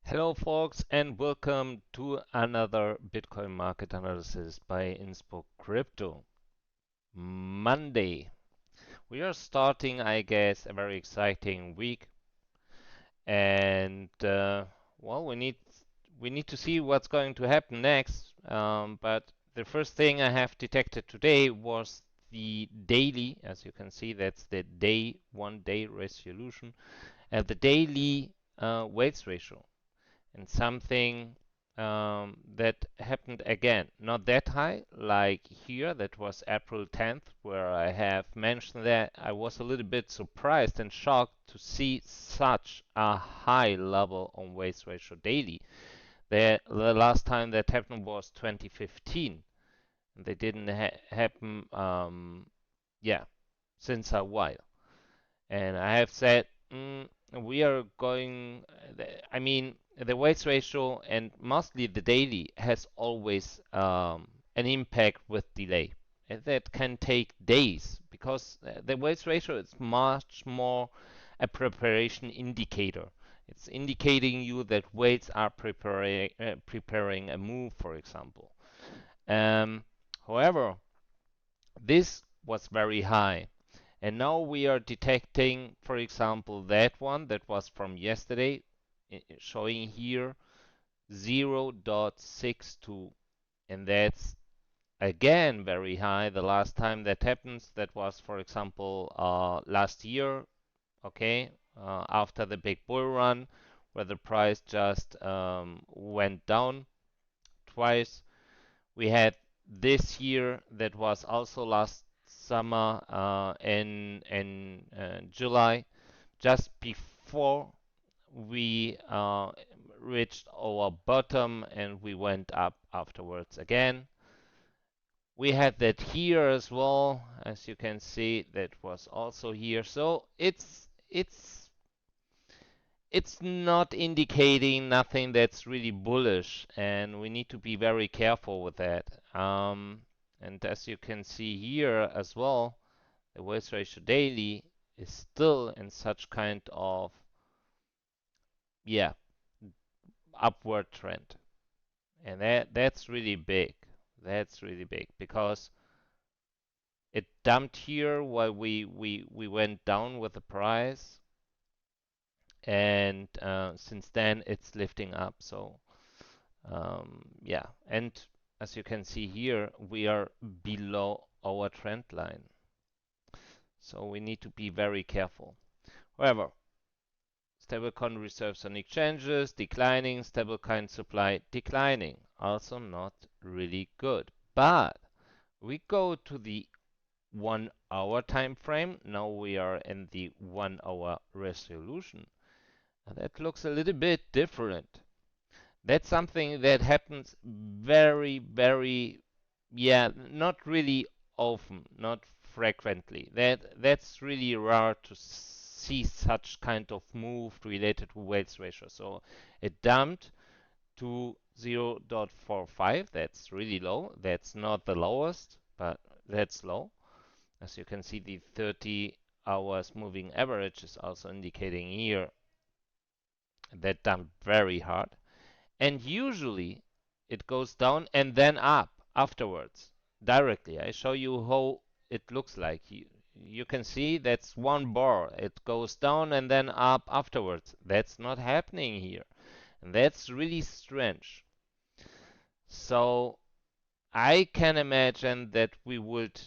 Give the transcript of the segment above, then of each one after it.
Hello, folks, and welcome to another Bitcoin market analysis by Inspocrypto. Monday. We are starting, I guess, a very exciting week, and well, we need to see what's going to happen next. But the first thing I have detected today was the daily, as you can see, that's the day 1 day resolution, and the daily weights ratio. And something that happened again, not that high like here, that was April 10th, where I have mentioned that I was a little bit surprised and shocked to see such a high level on waste ratio daily. The last time that happened was 2015, and they didn't happen, yeah, since a while. And I have said, we are going, I mean, the weights ratio and mostly the daily has always an impact with delay. And that can take days because the weights ratio is much more a preparation indicator. It's indicating you that weights are preparing a move, for example. Um, However, this was very high. And now we are detecting, for example, that one that was from yesterday, showing here 0.62. And that's again very high. The last time that happens, that was, for example, last year, okay, after the big bull run, where the price just went down twice. We had this year that was also last summer in July, just before we reached our bottom and we went up afterwards again. We had that here as well, as you can see, that was also here. So it's not indicating nothing that's really bullish, and we need to be very careful with that. And as you can see here as well, the weights ratio daily is still in such kind of, yeah, upward trend, and that's really big. That's really big because it dumped here while we went down with the price, and since then it's lifting up. So yeah, and as you can see here, we are below our trend line. So we need to be very careful. However, stablecoin reserves on exchanges declining, stablecoin supply declining. Also not really good. But we go to the 1 hour time frame. Now we are in the 1 hour resolution. That looks a little bit different. That's something that happens very, very, yeah, not really often, not frequently. That's really rare to see such kind of move related to weights ratio. So it dumped to 0.45. That's really low. That's not the lowest, but that's low. As you can see, the 30 hours moving average is also indicating here that dumped very hard. And usually it goes down and then up afterwards directly. I show you how it looks like. You can see that's one bar. It goes down and then up afterwards. That's not happening here. And that's really strange. So I can imagine that we would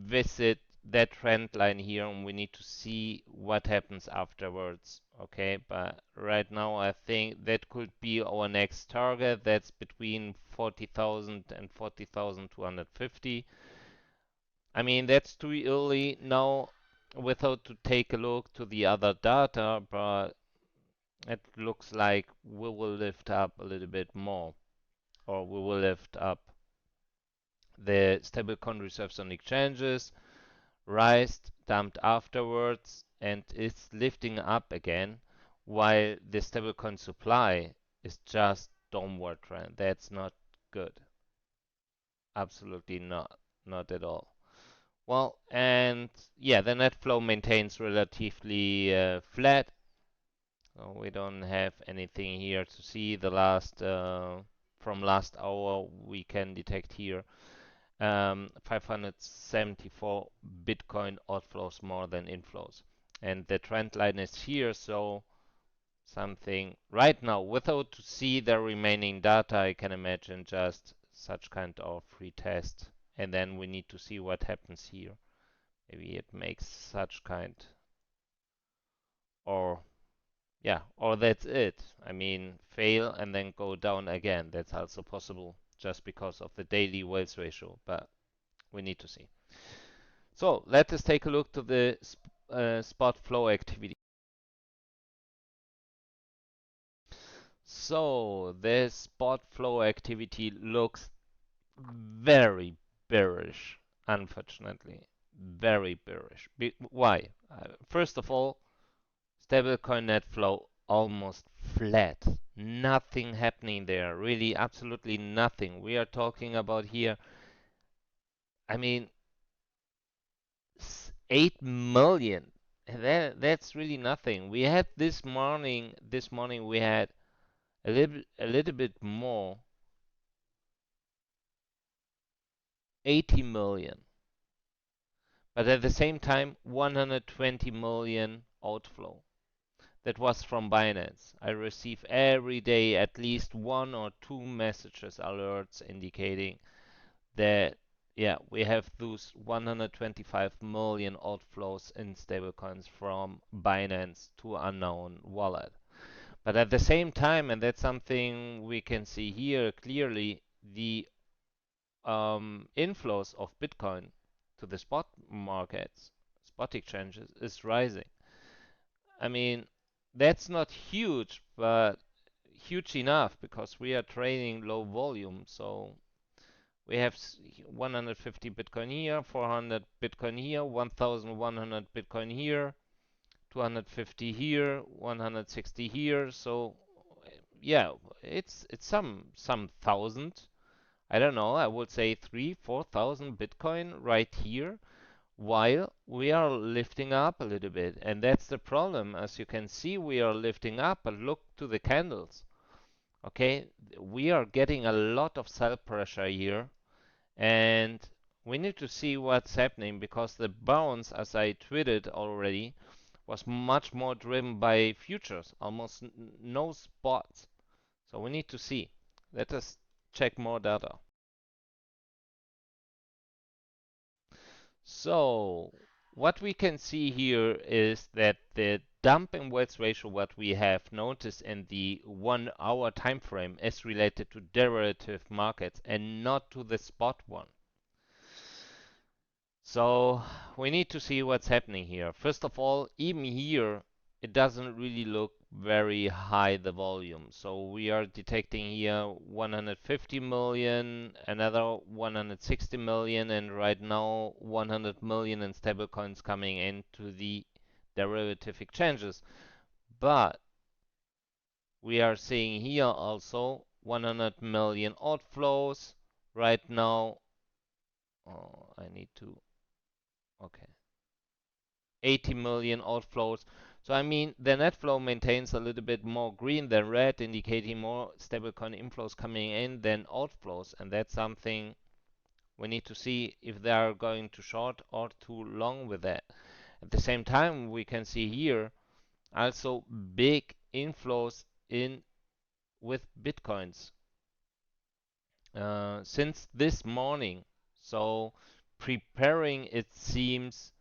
visit that trend line here, and we need to see what happens afterwards. Okay, but right now I think that could be our next target. That's between 40,000 and 40,250. I mean, that's too early now without to take a look to the other data, but it looks like we will lift up a little bit more, or we will lift up the stablecoin reserves on exchanges, rised, dumped afterwards, and is lifting up again, while the stablecoin supply is just downward trend. That's not good. Absolutely not. Not at all. Well, and yeah, the net flow maintains relatively flat. So we don't have anything here to see. The last from last hour we can detect here 574 Bitcoin outflows more than inflows, and the trend line is here. So something right now, without to see the remaining data, I can imagine just such kind of retest, and then we need to see what happens here. Maybe it makes such kind, or yeah, or that's it. I mean, fail and then go down again. That's also possible just because of the daily wealth ratio, but we need to see. So let us take a look to the spot flow activity. So the spot flow activity looks very bearish, unfortunately. Very bearish. Why? First of all, stablecoin net flow almost flat. Nothing happening there. Really, absolutely nothing. We are talking about here, I mean, 8 million. That's really nothing. We had this morning we had a little bit more, 80 million. But at the same time, 120 million outflow. That was from Binance. I receive every day at least one or two messages, alerts indicating that, yeah, we have those 125 million outflows in stablecoins from Binance to unknown wallet. But at the same time, and that's something we can see here clearly, the inflows of Bitcoin to the spot markets, spot exchanges, is rising. I mean, that's not huge, but huge enough because we are trading low volume. So we have 150 Bitcoin here, 400 Bitcoin here, 1,100 Bitcoin here, 250 here, 160 here. So yeah, it's some thousand. I don't know. I would say 3, 4,000 Bitcoin right here, while we are lifting up a little bit. And that's the problem. As you can see, we are lifting up, but look to the candles. Okay, we are getting a lot of sell pressure here, and we need to see what's happening because the bounce, as I tweeted already, was much more driven by futures, almost no spots. So we need to see. Let us check more data. So what we can see here is that the dump and wedge ratio what we have noticed in the 1 hour time frame is related to derivative markets and not to the spot one. So we need to see what's happening here. First of all, even here, it doesn't really look very high, the volume. So we are detecting here 150 million, another 160 million, and right now 100 million in stablecoins coming into the derivative exchanges. But we are seeing here also 100 million outflows right now. Oh, I need to, okay. 80 million outflows. So I mean, the net flow maintains a little bit more green than red, indicating more stablecoin inflows coming in than outflows, and that's something we need to see if they are going too short or too long with that. At the same time, we can see here also big inflows in with bitcoins since this morning. So preparing, it seems,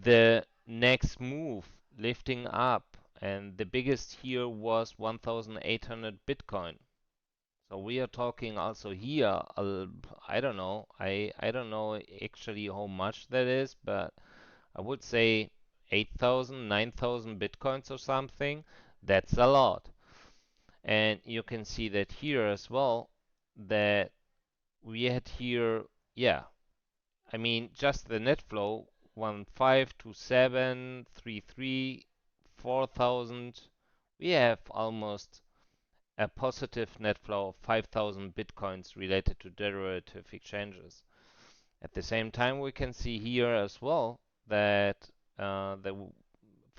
the next move lifting up, and the biggest here was 1,800 Bitcoin. So we are talking also here, I don't know, I don't know actually how much that is, but I would say 8,000, 9,000 Bitcoins or something. That's a lot. And you can see that here as well, that we had here, yeah, I mean, just the net flow 152733 4,000. We have almost a positive net flow of 5,000 bitcoins related to derivative exchanges. At the same time, we can see here as well that the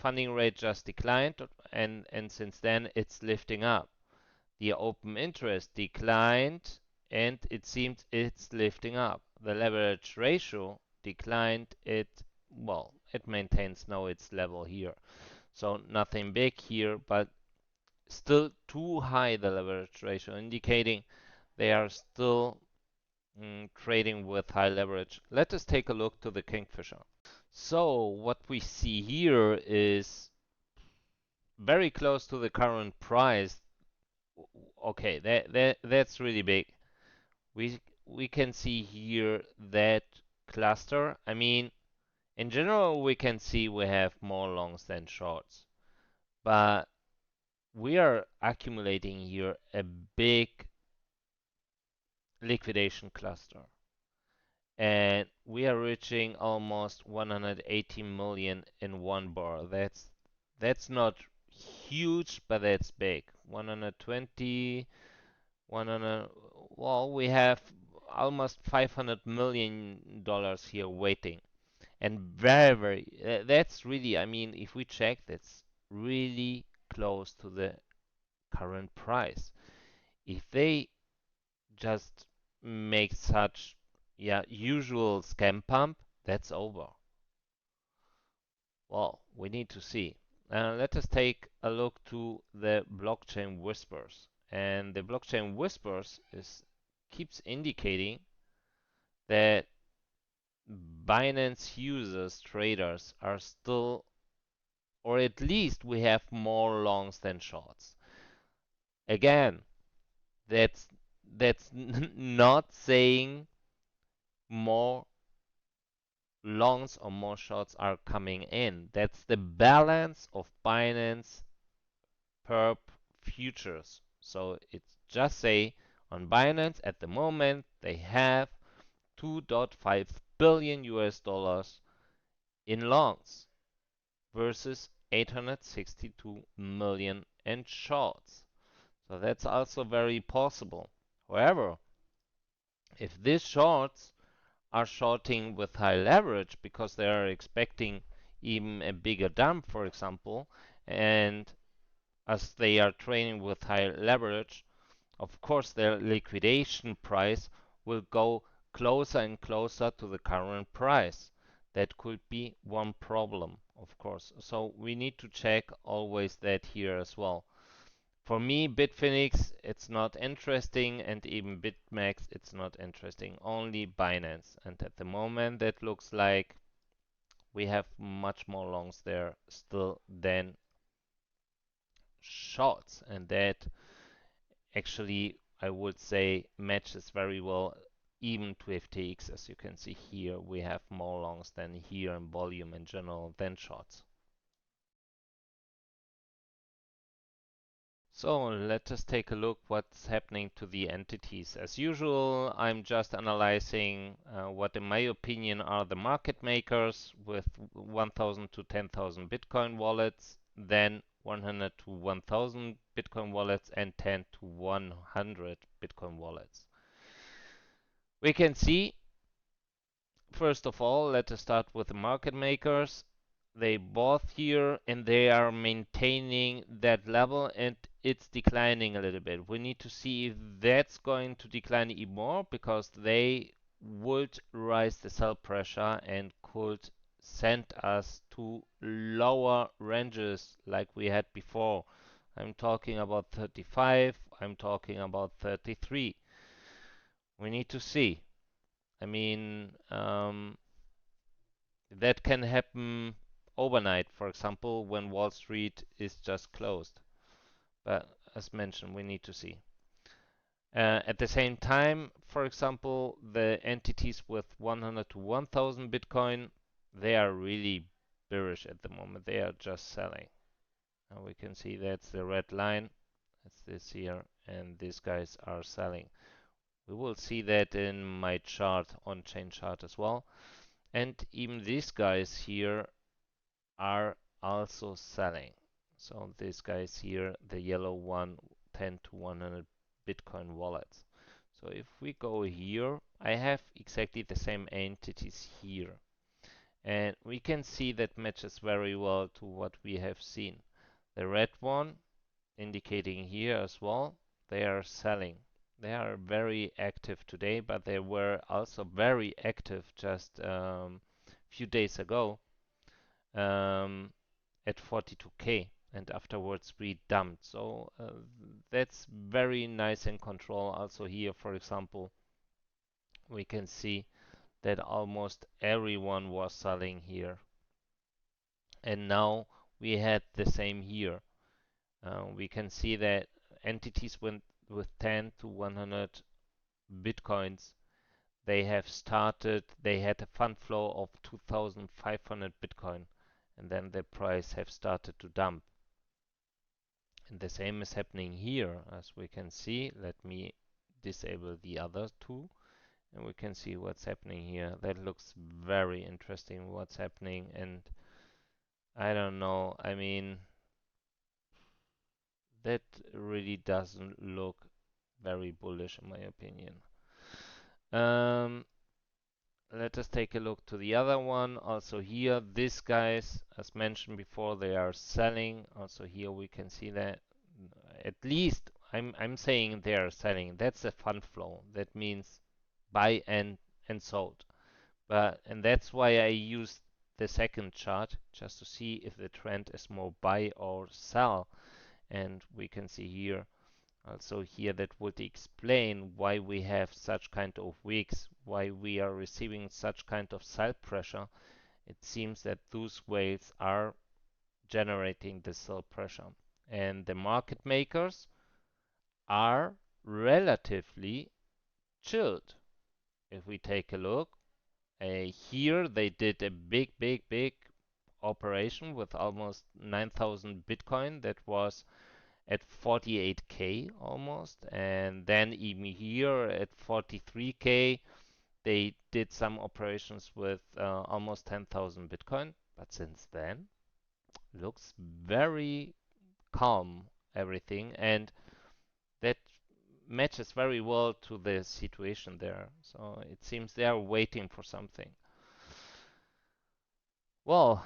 funding rate just declined, and since then it's lifting up. The open interest declined, and it seems it's lifting up. The leverage ratio declined. It maintains now its level here. So nothing big here, but still too high, the leverage ratio, indicating they are still trading with high leverage. Let us take a look to the Kingfisher. So what we see here is very close to the current price. Okay, that's really big. We can see here that cluster. I mean, in general, we can see we have more longs than shorts, but we are accumulating here a big liquidation cluster, and we are reaching almost 180 million in one bar. That's not huge, but that's big. 120, 100. Well, we have almost 500 million dollars here waiting, and that's really. I mean, if we check, that's really close to the current price. If they just make such, yeah, usual scam pump, that's over. Well, we need to see. Let us take a look to the blockchain whispers. And the blockchain whispers keeps indicating that Binance users, traders are still, or at least we have more longs than shorts. Again, that's not saying more longs or more shorts are coming in. That's the balance of Binance perp futures. So it's just say on Binance at the moment they have 2.5 billion US dollars in longs versus 862 million in shorts. So that's also very possible. However, if these shorts are shorting with high leverage because they are expecting even a bigger dump, for example, and as they are trading with high leverage, of course their liquidation price will go closer and closer to the current price. That could be one problem, of course. So we need to check always that here as well. For me, Bitfinex, it's not interesting, and even BitMEX, it's not interesting. Only Binance. And at the moment, that looks like we have much more longs there still than shorts. And that actually, I would say, matches very well even to FTX. As you can see here, we have more longs than here in volume in general than shorts. So let us take a look what's happening to the entities. As usual, I'm just analyzing what in my opinion are the market makers with 1,000 to 10,000 Bitcoin wallets, then 100 to 1,000 Bitcoin wallets, and 10 to 100 Bitcoin wallets. We can see, first of all, let us start with the market makers. They bought here and they are maintaining that level, and it's declining a little bit. We need to see if that's going to decline even more, because they would rise the sell pressure and could send us to lower ranges like we had before. I'm talking about 35, I'm talking about 33. We need to see. I mean, that can happen overnight, for example, when Wall Street is just closed. But as mentioned, we need to see. At the same time, for example, the entities with 100 to 1000 Bitcoin, they are really bearish at the moment. They are just selling. And we can see that's the red line. That's this here. And these guys are selling. We will see that in my chart, on-chain chart as well. And even these guys here are also selling. So these guys here, the yellow one, 10 to 100 Bitcoin wallets. So if we go here, I have exactly the same entities here. And we can see that matches very well to what we have seen. The red one indicating here as well, they are selling. They are very active today, but they were also very active just few days ago um, at 42K, and afterwards we dumped. So that's very nice in control. Also here, for example, we can see that almost everyone was selling here. And now we had the same here. We can see that entities went with 10 to 100 bitcoins. They have started, they had a fund flow of 2,500 bitcoin, and then the price have started to dump. And the same is happening here, as we can see. Let me disable the other two, and we can see what's happening here. That looks very interesting what's happening, and I don't know, I mean, that really doesn't look very bullish in my opinion. Um, Let us take a look to the other one. Also here, these guys, as mentioned before, they are selling. Also here we can see that at least I'm saying they are selling. That's a fund flow. That means buy and sold. And that's why I used the second chart just to see if the trend is more buy or sell. And we can see here also here that would explain why we have such kind of weeks, why we are receiving such kind of sell pressure. It seems that those whales are generating the sell pressure. And the market makers are relatively chilled. If we take a look, here they did a big operation with almost 9,000 Bitcoin. That was at 48K almost, and then even here at 43K, they did some operations with almost 10,000 Bitcoin. But since then, looks very calm everything, and that matches very well to the situation there. So it seems they are waiting for something. Well,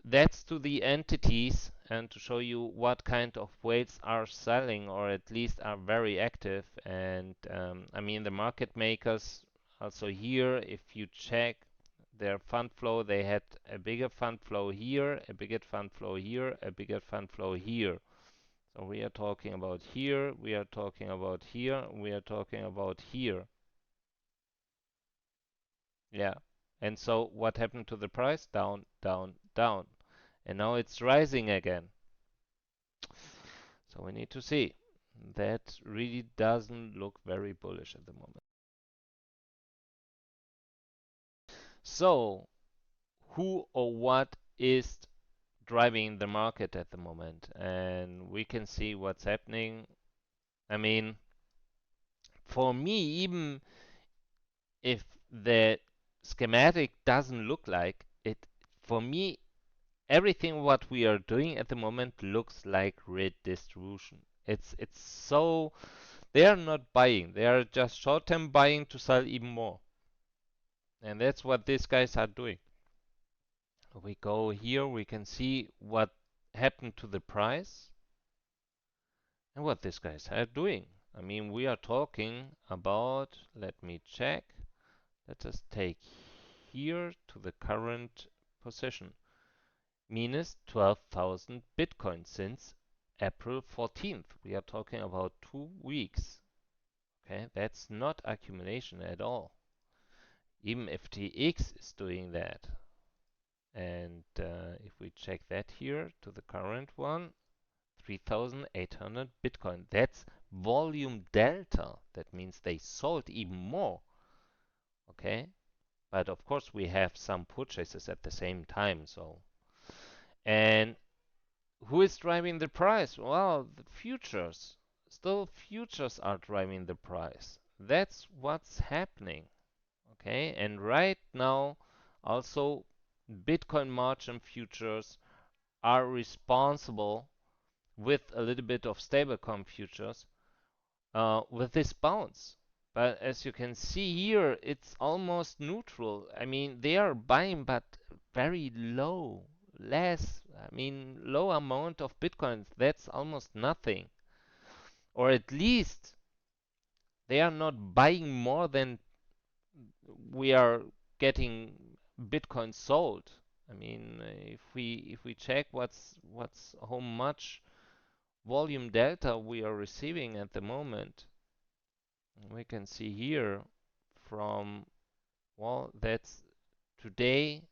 that's to the entities and to show you what kind of weights are selling or at least are very active. And I mean, the market makers also here, if you check their fund flow, they had a bigger fund flow here, a bigger fund flow here, a bigger fund flow here. So we are talking about here, we are talking about here, we are talking about here. Yeah. And so what happened to the price? Down, down, down. And now it's rising again. So we need to see. That really doesn't look very bullish at the moment. So who or what is driving the market at the moment? And we can see what's happening. I mean, for me, even if the schematic doesn't look like it, for me, everything what we are doing at the moment looks like redistribution. It's so they are not buying. They are just short-term buying to sell even more. And that's what these guys are doing. We go here, we can see what happened to the price and what these guys are doing. I mean, we are talking about, let me check. Let us take here to the current position. Minus 12,000 Bitcoin since April 14th. We are talking about 2 weeks. Okay, that's not accumulation at all. Even FTX is doing that. And if we check that here to the current one, 3,800 Bitcoin. That's volume delta. That means they sold even more. Okay, but of course we have some purchases at the same time. So, and who is driving the price? Well, the futures. Still, futures are driving the price. That's what's happening. Okay, and right now, also, Bitcoin margin futures are responsible with a little bit of stablecoin futures with this bounce. But as you can see here, it's almost neutral. I mean, they are buying, but very low, less. I mean, low amount of Bitcoins. That's almost nothing. Or at least they are not buying more than we are getting Bitcoin sold. I mean, if we check what's how much volume delta we are receiving at the moment, we can see here from, well, that's today,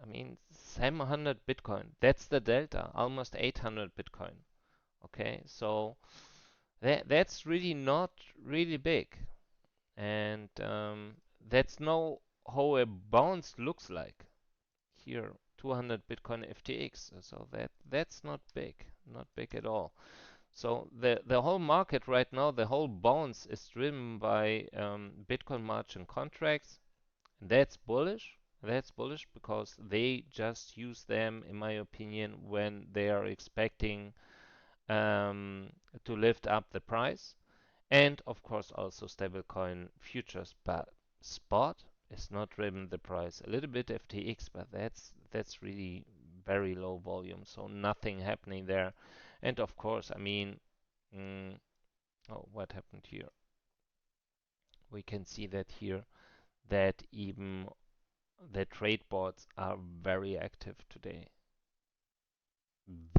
I mean, 700 Bitcoin. That's the delta, almost 800 Bitcoin. Okay, so that's really not really big, and that's no how a bounce looks like here. 200 Bitcoin FTX. So that's not big, not big at all. So the whole market right now, the whole bounce is driven by Bitcoin margin contracts. That's bullish. That's bullish because they just use them, in my opinion, when they are expecting um, to lift up the price. And of course, also stablecoin futures. But spot is not driven the price. A little bit FTX, but that's really very low volume, so nothing happening there. And of course, I mean, mm, oh, what happened here? We can see that here that even the trade boards are very active today.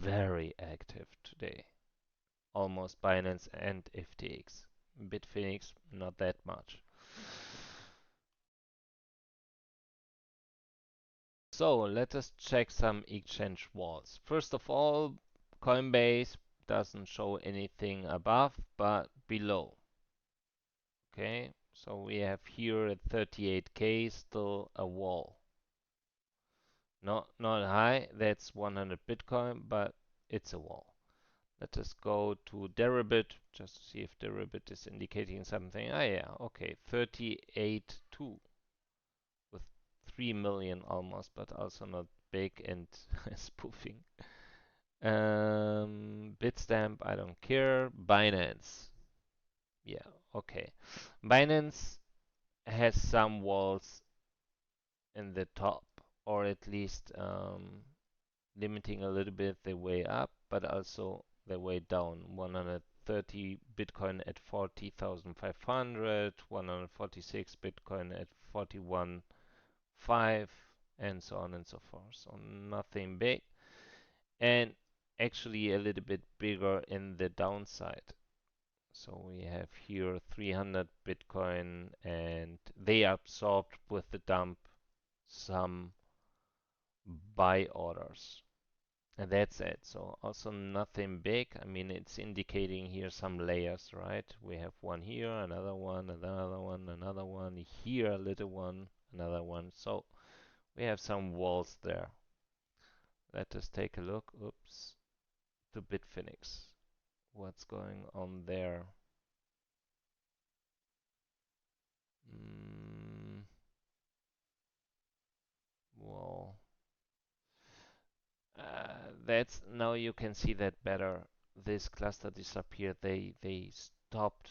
Very active today. Almost Binance and FTX. Bitfinex, not that much. So let us check some exchange walls. First of all, Coinbase doesn't show anything above, but below. Okay, so we have here at 38K still a wall. Not high, that's 100 Bitcoin, but it's a wall. Let us go to Deribit, just to see if Deribit is indicating something. Ah, yeah, okay, 38.2 with 3 million almost, but also not big and spoofing. Bitstamp, I don't care. Binance, yeah, okay. Binance has some walls in the top, or at least limiting a little bit the way up, but also the way down. 130 Bitcoin at 40,500, 146 Bitcoin at 41.5, and so on and so forth. So nothing big, and actually a little bit bigger in the downside. So we have here 300 Bitcoin, and they absorbed with the dump some buy orders. And that's it. So also nothing big. I mean, it's indicating here some layers, right? We have one here, another one, another one, another one, here a little one, another one. So we have some walls there. Let us take a look. Oops, to Bitfinex. What's going on there? Mm, well, that's now you can see that better. This cluster disappeared. They stopped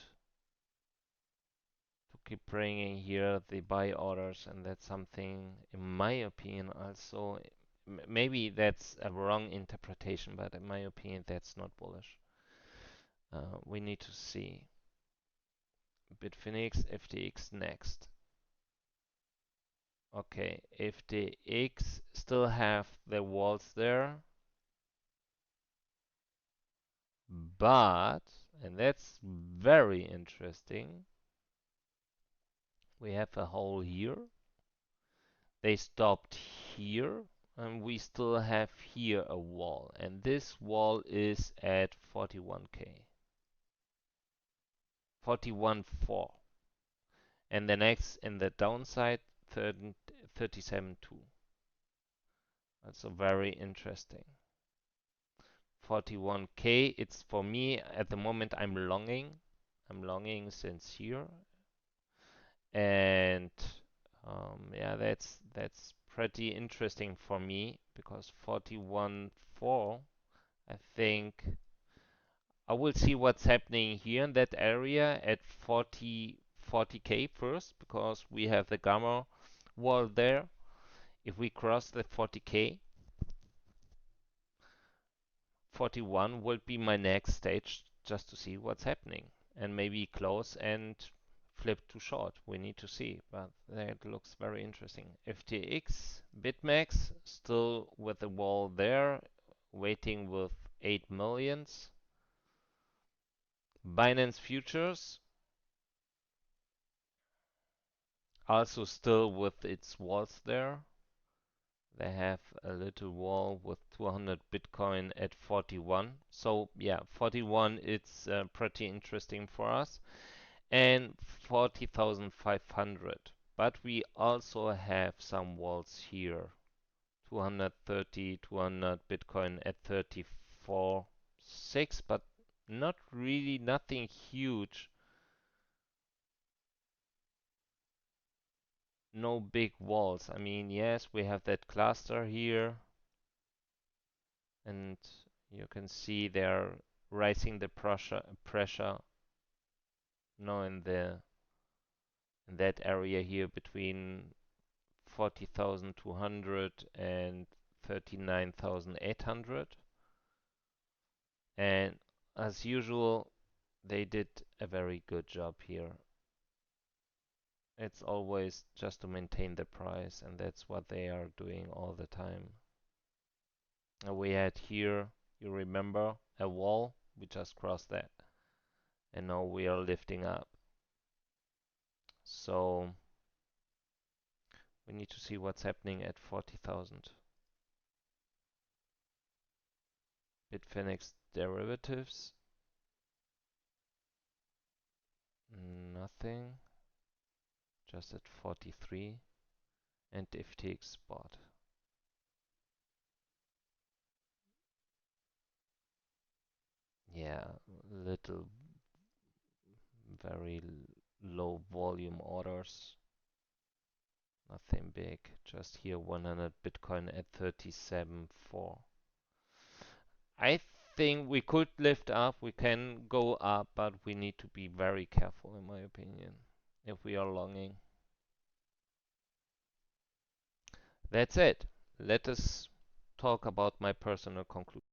to keep bringing here the buy orders, and that's something, in my opinion, also maybe that's a wrong interpretation, but in my opinion, that's not bullish. We need to see Bitfinex, FTX next. Okay, FTX still have the walls there, but, and that's very interesting, we have a hole here. They stopped here, and we still have here a wall, and this wall is at 41k, 41.4, and the next in the downside 37.2. That's a very interesting. 41k. It's for me at the moment. I'm longing. I'm longing since here, and yeah, that's pretty interesting for me because 41.4, I think I will see what's happening here in that area at 40K first, because we have the gamma wall there. If we cross the 40K, 41 will be my next stage, just to see what's happening and maybe close and flip to short. We need to see, but that looks very interesting. FTX, BitMEX still with the wall there, waiting with 8 millions. Binance Futures also still with its walls there. They have a little wall with 200 Bitcoin at 41. So yeah, 41 it's pretty interesting for us. And 40,500. But we also have some walls here. 230, 200 Bitcoin at 34.6, but not really nothing huge. No big walls. I mean, yes, we have that cluster here, and you can see they're raising the pressure now in that area here between 40,200 and 39,800. And as usual, they did a very good job here. It's always just to maintain the price, and that's what they are doing all the time. And we had here, you remember, a wall. We just crossed that, and now we are lifting up. So we need to see what's happening at 40,000. Bitfinex derivatives, nothing, just at 43, and FTX spot. Yeah, little, very low volume orders, nothing big. Just here 100 Bitcoin at 37.4. I think we could lift up, we can go up, but we need to be very careful, in my opinion, if we are longing. That's it. Let us talk about my personal conclusion.